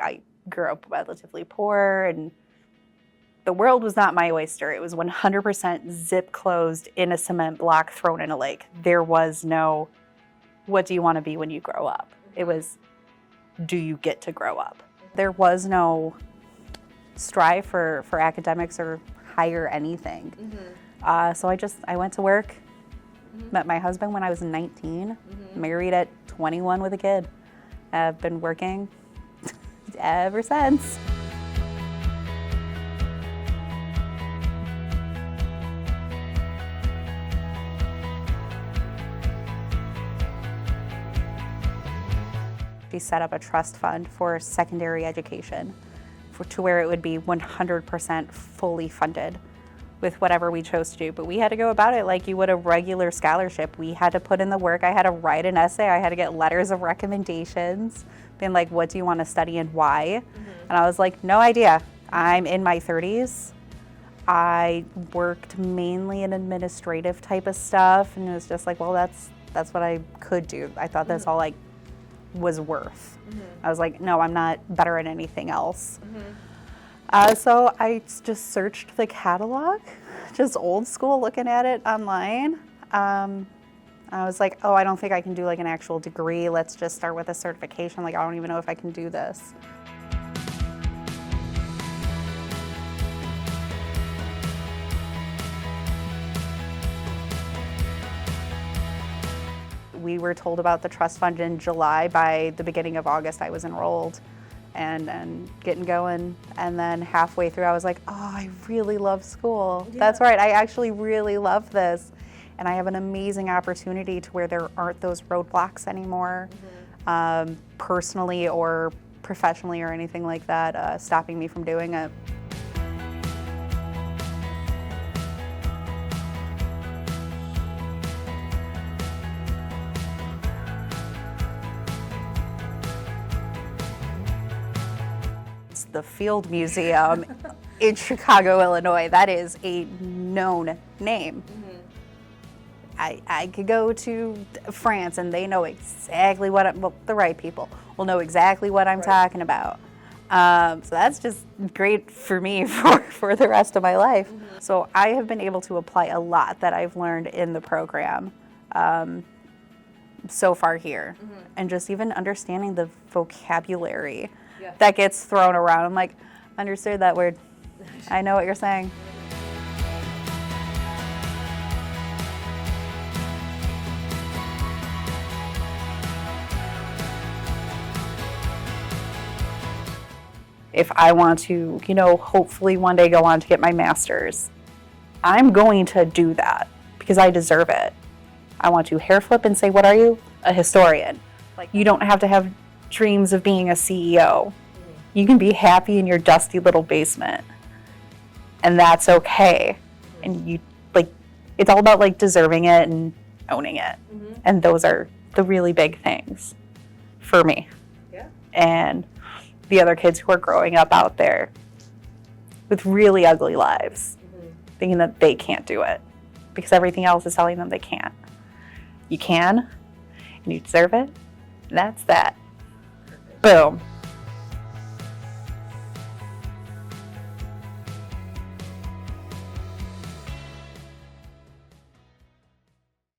I grew up relatively poor, and the world was not my oyster. It was 100% zip closed in a cement block thrown in a lake. There was no, what do you want to be when you grow up? It was, do you get to grow up? There was no strive for academics or higher anything. So I went to work, met my husband when I was 19, married at 21 with a kid. I've been working ever since. She set up a trust fund for secondary education to where it would be 100% fully funded with whatever we chose to do. But we had to go about it like you would a regular scholarship. We had to put in the work. I had to write an essay. I had to get letters of recommendations, being like, what do you want to study and why? And I was like, no idea. I'm in my 30s. I worked mainly in administrative type of stuff, and it was just like, well, that's what I could do. I thought that's all I was worth. I was like, no, I'm not better at anything else. So I just searched the catalog, just old school, looking at it online. I was like, oh, I don't think I can do like an actual degree. Let's just start with a certification. Like, I don't even know if I can do this. We were told about the trust fund in July. By the beginning of August, I was enrolled and getting going. And then halfway through, I was like, oh, I really love school. Yeah. That's right, I actually really love this. And I have an amazing opportunity to where there aren't those roadblocks anymore, personally or professionally or anything like that, stopping me from doing it. The Field Museum in Chicago, Illinois. That is a known name. I could go to France and they know exactly what the right people will know exactly what I'm talking about. So that's just great for me for the rest of my life. So I have been able to apply a lot that I've learned in the program so far here. And just even understanding the vocabulary that gets thrown around. I'm like, understood that word. I know what you're saying. If I want to, hopefully one day go on to get my master's, I'm going to do that because I deserve it. I want to hair flip and say, what are you? A historian. Like, you don't have to have dreams of being a CEO. You can be happy in your dusty little basement, and that's okay. And it's all about deserving it and owning it. And those are the really big things for me. And the other kids who are growing up out there with really ugly lives, thinking that they can't do it because everything else is telling them they can't. You can, and you deserve it. And that's that. Boom.